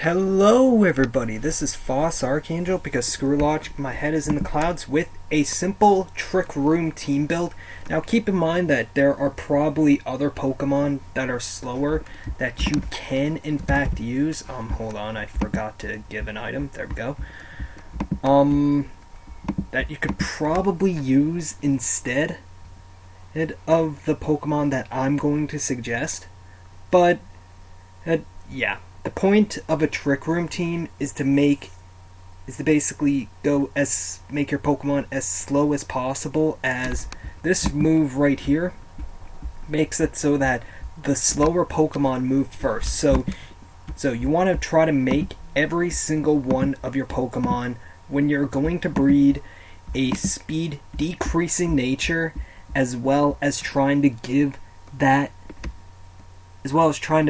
Hello everybody, this is Foss Archangel because screw logic, my head is in the clouds with a simple Trick Room team build. Now keep in mind that there are probably other Pokemon that are slower that you can in fact use. Hold on, I forgot to give an item, there we go. That you could probably use instead of the Pokemon that I'm going to suggest. But, yeah. The point of a Trick Room team is to basically make your Pokemon as slow as possible, as this move right here makes it so that the slower Pokemon move first. So you want to try to make every single one of your Pokemon, when you're going to breed, a speed decreasing nature, as well as trying to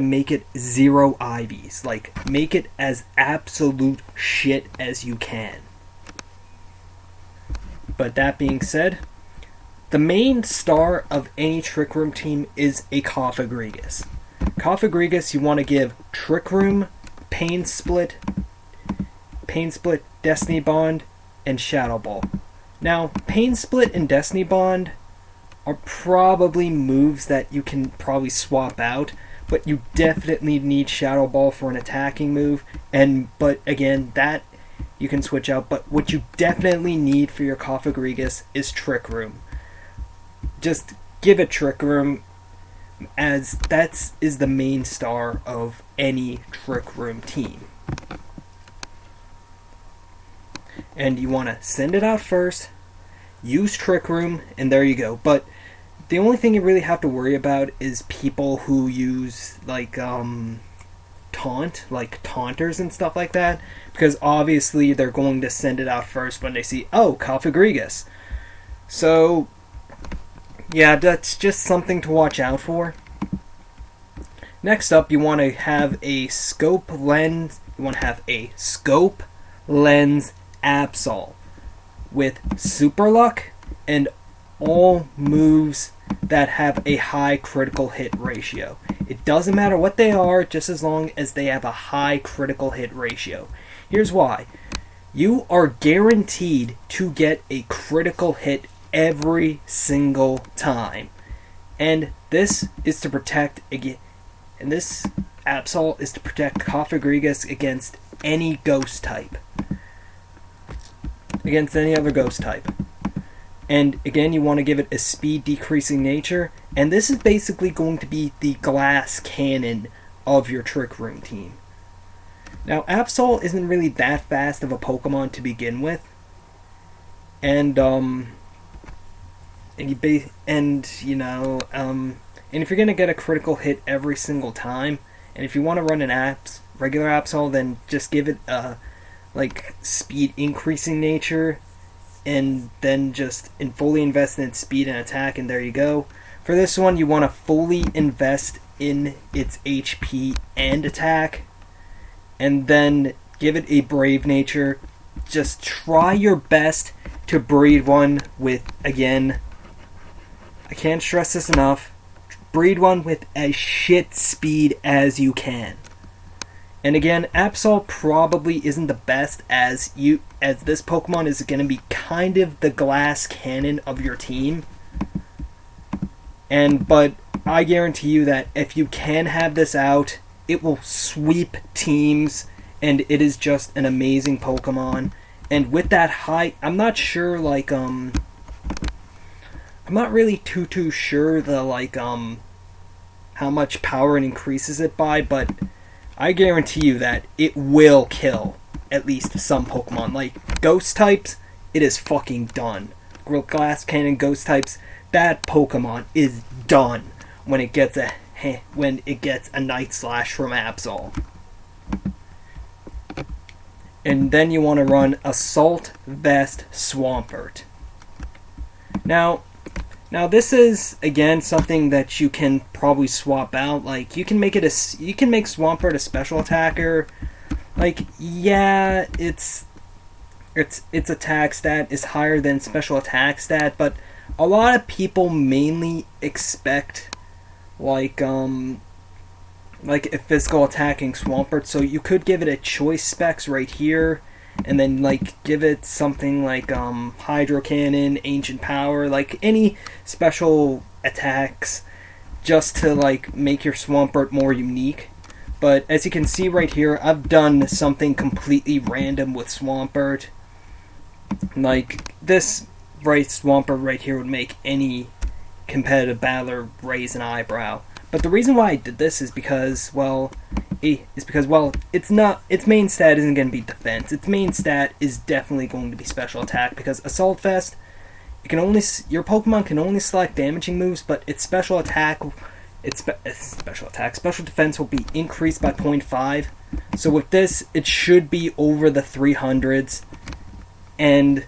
make it zero IVs. Like, make it as absolute shit as you can. But that being said, the main star of any Trick Room team is a Cofagrigus. Cofagrigus, you want to give Trick Room, Pain Split, Destiny Bond, and Shadow Ball. Now, Pain Split and Destiny Bond are probably moves that you can probably swap out, but you definitely need Shadow Ball for an attacking move, but again, that you can switch out. But what you definitely need for your Cofagrigus is Trick Room. Just give it Trick Room, as that is the main star of any Trick Room team. And you want to send it out first, use Trick Room, and there you go. But the only thing you really have to worry about is people who use taunters and stuff like that, because obviously they're going to send it out first when they see, oh, Cofagrigus. So yeah, that's just something to watch out for. Next up, you want to have a scope lens. You want to have a scope lens Absol with Super Luck and all moves that have a high critical hit ratio. It doesn't matter what they are, just as long as they have a high critical hit ratio. Here's why. You are guaranteed to get a critical hit every single time. And this is to protect this Absol is to protect Cofagrigus against any ghost type. Against any other ghost type. And again, you want to give it a speed decreasing nature, and this is basically going to be the glass cannon of your Trick Room team. Now, Absol isn't really that fast of a Pokemon to begin with, and if you're gonna get a critical hit every single time, and if you want to run an regular Absol, then just give it a speed increasing nature, and then just fully invest in its speed and attack, and there you go. For this one, you want to fully invest in its HP and attack, and then give it a brave nature. Just try your best to breed one with, again, I can't stress this enough, breed one with as shit speed as you can. And again, Absol probably isn't the best, as this Pokemon is going to be kind of the glass cannon of your team. But I guarantee you that if you can have this out, it will sweep teams, and it is just an amazing Pokemon. And with that high, I'm not sure, I'm not really too sure the how much power it increases it by, but I guarantee you that it will kill at least some Pokemon. Like ghost types, it is fucking done. Glass Cannon ghost types, that Pokemon is done when it gets a Night Slash from Absol. And then you want to run Assault Vest Swampert. Now this is again something that you can probably swap out. Like you can make Swampert a special attacker. Its attack stat is higher than special attack stat, but a lot of people mainly expect like a physical attacking Swampert, so you could give it a choice specs right here, and then like give it something like Hydro Cannon, Ancient Power, like any special attacks, just to like make your Swampert more unique. But as you can see right here, I've done something completely random with Swampert. Like this Swampert right here would make any competitive battler raise an eyebrow. But the reason why I did this is because, well, its main stat isn't going to be defense. Its main stat is definitely going to be special attack, because Assault Vest, your Pokemon can only select damaging moves, but its special defense will be increased by 0.5. So with this, it should be over the 300s, and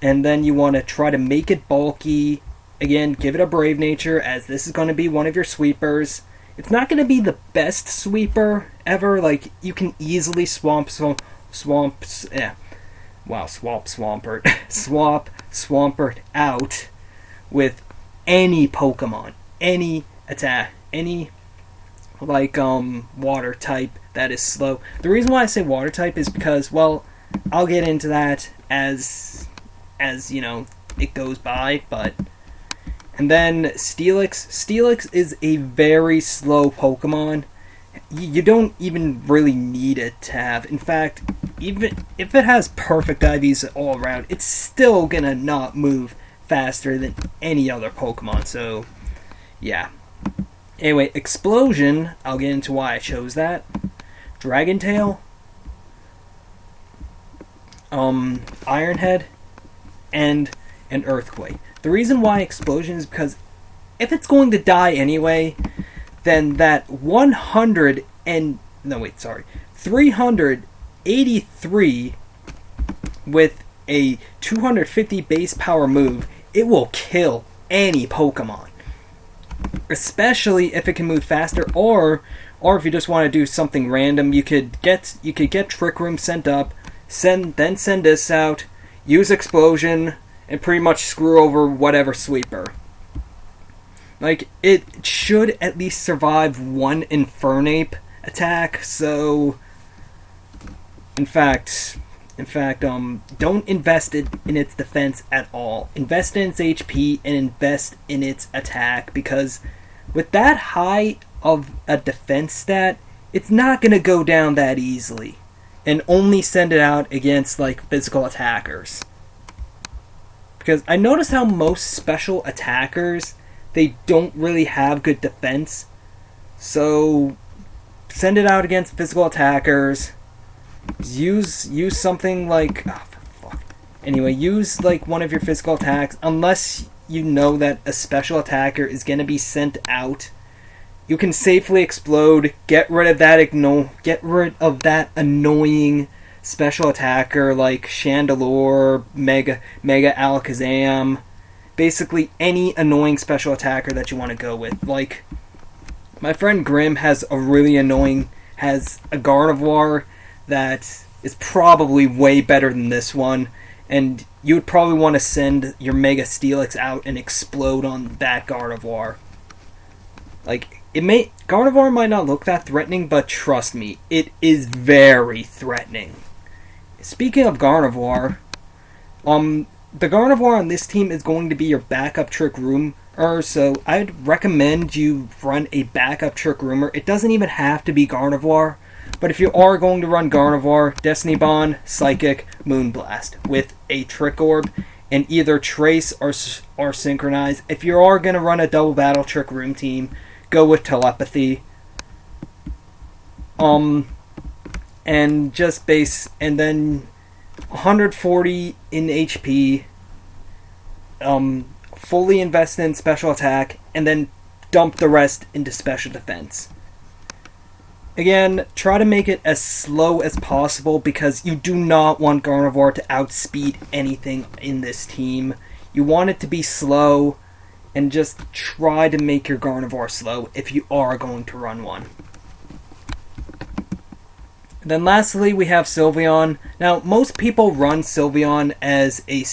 then you want to try to make it bulky. Again, give it a Brave Nature, as this is going to be one of your sweepers. It's not going to be the best sweeper ever. Like, you can easily swap Swampert out with any Pokemon, any attack, any like water type that is slow. The reason why I say water type is because, well, I'll get into that as you know it goes by, but. And then Steelix. Steelix is a very slow Pokemon. You don't even really need it to have. In fact, even if it has perfect IVs all around, it's still gonna not move faster than any other Pokemon. So, yeah. Anyway, Explosion. I'll get into why I chose that. Dragon Tail. Iron Head. And an Earthquake. The reason why Explosion is because if it's going to die anyway, then that 383 with a 250 base power move, it will kill any Pokemon. Especially if it can move faster, or if you just want to do something random, you could get Trick Room sent up, send this out, use Explosion, and pretty much screw over whatever sweeper. Like, it should at least survive one Infernape attack, so in fact, don't invest in its defense at all. Invest in its HP and invest in its attack, because with that high of a defense stat, it's not going to go down that easily, and only send it out against like physical attackers. Because I noticed how most special attackers, they don't really have good defense. So send it out against physical attackers. Use something like use like one of your physical attacks, unless you know that a special attacker is going to be sent out. You can safely explode, get rid of that annoying special attacker like Chandelure, Mega Alakazam, basically any annoying special attacker that you want to go with. Like, my friend Grim has a Gardevoir that is probably way better than this one, and you would probably want to send your Mega Steelix out and explode on that Gardevoir. Like, Gardevoir might not look that threatening, but trust me, it is very threatening. Speaking of Gardevoir, the Gardevoir on this team is going to be your backup Trick Roomer, so I'd recommend you run a backup Trick Roomer. It doesn't even have to be Gardevoir, but if you are going to run Gardevoir, Destiny Bond, Psychic, Moonblast, with a Trick Orb, and either Trace or Synchronize. If you are going to run a double battle Trick Room team, go with Telepathy. And just base, and then 140 in HP, fully invest in special attack, and then dump the rest into special defense. Again, try to make it as slow as possible, because you do not want Gardevoir to outspeed anything in this team. You want it to be slow, and just try to make your Gardevoir slow if you are going to run one. Then lastly, we have Sylveon. Now, most people run Sylveon as a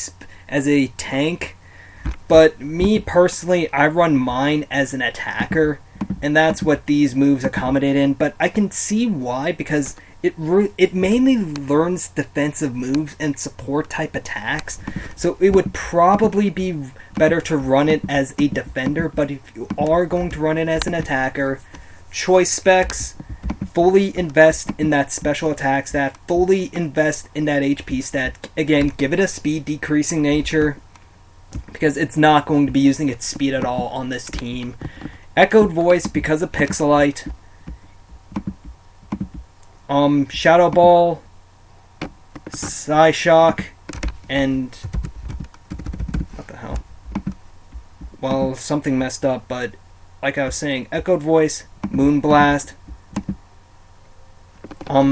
tank, but me personally, I run mine as an attacker, and that's what these moves accommodate in. But I can see why, because it mainly learns defensive moves and support type attacks, so it would probably be better to run it as a defender. But if you are going to run it as an attacker, choice specs, fully invest in that special attack stat, fully invest in that HP stat. Again, give it a speed decreasing nature, because it's not going to be using its speed at all on this team. Echoed Voice because of Pixelite. Shadow Ball, Psyshock, and what the hell? Well, something messed up, but like I was saying, Echoed Voice, Moonblast,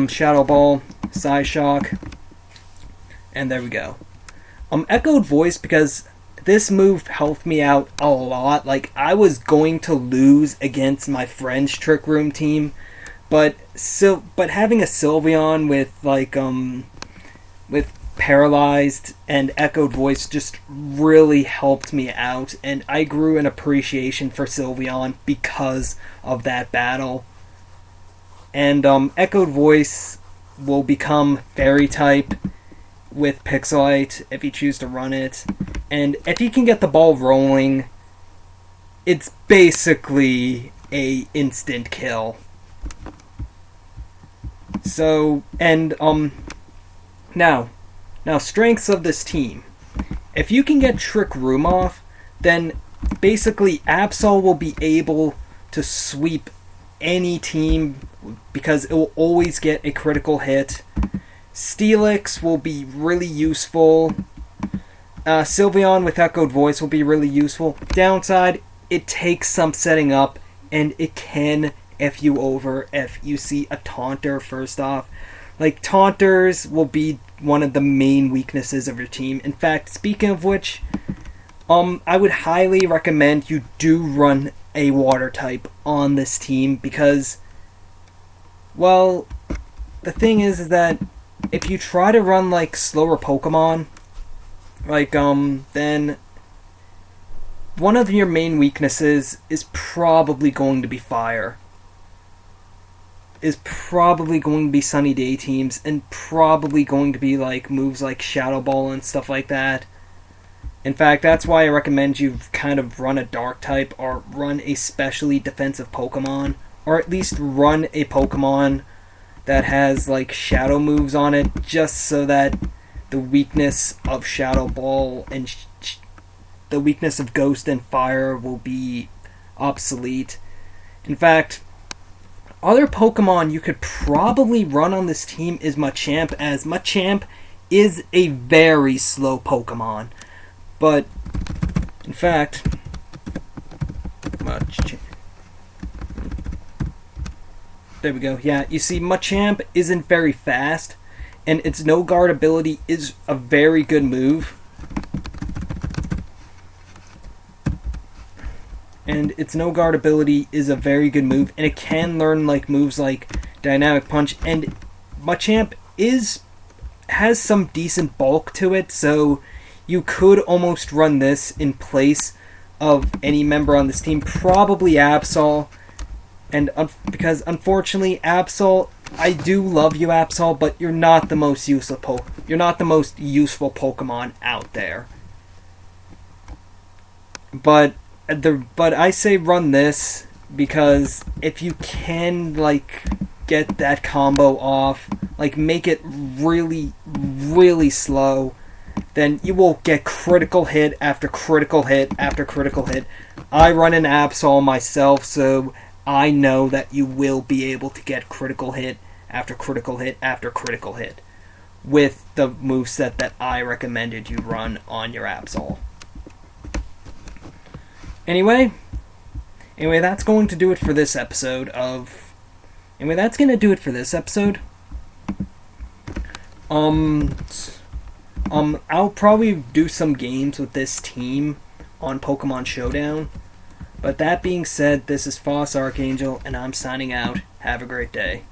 Shadow Ball, Psyshock, and there we go. Echoed Voice because this move helped me out a lot. Like, I was going to lose against my friend's Trick Room team, but having a Sylveon with Paralyzed and Echoed Voice just really helped me out, and I grew an appreciation for Sylveon because of that battle. And Echoed Voice will become Fairy type with Pixelite if you choose to run it. And if you can get the ball rolling, it's basically a instant kill. So, and now strengths of this team. If you can get Trick Room off, then basically Absol will be able to sweep any team because it will always get a critical hit. Steelix will be really useful. Sylveon with Echoed Voice will be really useful. Downside, it takes some setting up, and it can F you over if you see a Taunter first off. Like, Taunters will be one of the main weaknesses of your team. In fact, speaking of which, I would highly recommend you do run a Water type on this team because, well, the thing is that if you try to run, like, slower Pokemon, like, then one of your main weaknesses is probably going to be Fire. Is probably going to be Sunny Day teams, and probably going to be, like, moves like Shadow Ball and stuff like that. In fact, that's why I recommend you kind of run a Dark type, or run a specially defensive Pokemon, or at least run a Pokemon that has, like, Shadow moves on it, just so that the weakness of Shadow Ball and the weakness of Ghost and Fire will be obsolete. In fact, other Pokemon you could probably run on this team is Machamp, as Machamp is a very slow Pokemon. But, in fact, there we go. Yeah, you see, Machamp isn't very fast, and its no guard ability is a very good move. And its no guard ability is a very good move, and it can learn like moves like Dynamic Punch. And Machamp has some decent bulk to it, so you could almost run this in place of any member on this team, probably Absol. And because unfortunately, Absol, I do love you, Absol, but you're not the most useful Pokemon out there. But I say run this because if you can, like, get that combo off, like, make it really, really slow, then you will get critical hit after critical hit after critical hit. I run an Absol myself, so I know that you will be able to get critical hit after critical hit after critical hit with the moveset that I recommended you run on your Absol. Anyway, that's going to do it for this episode of... I'll probably do some games with this team on Pokemon Showdown. But that being said, this is Foss Archangel, and I'm signing out. Have a great day.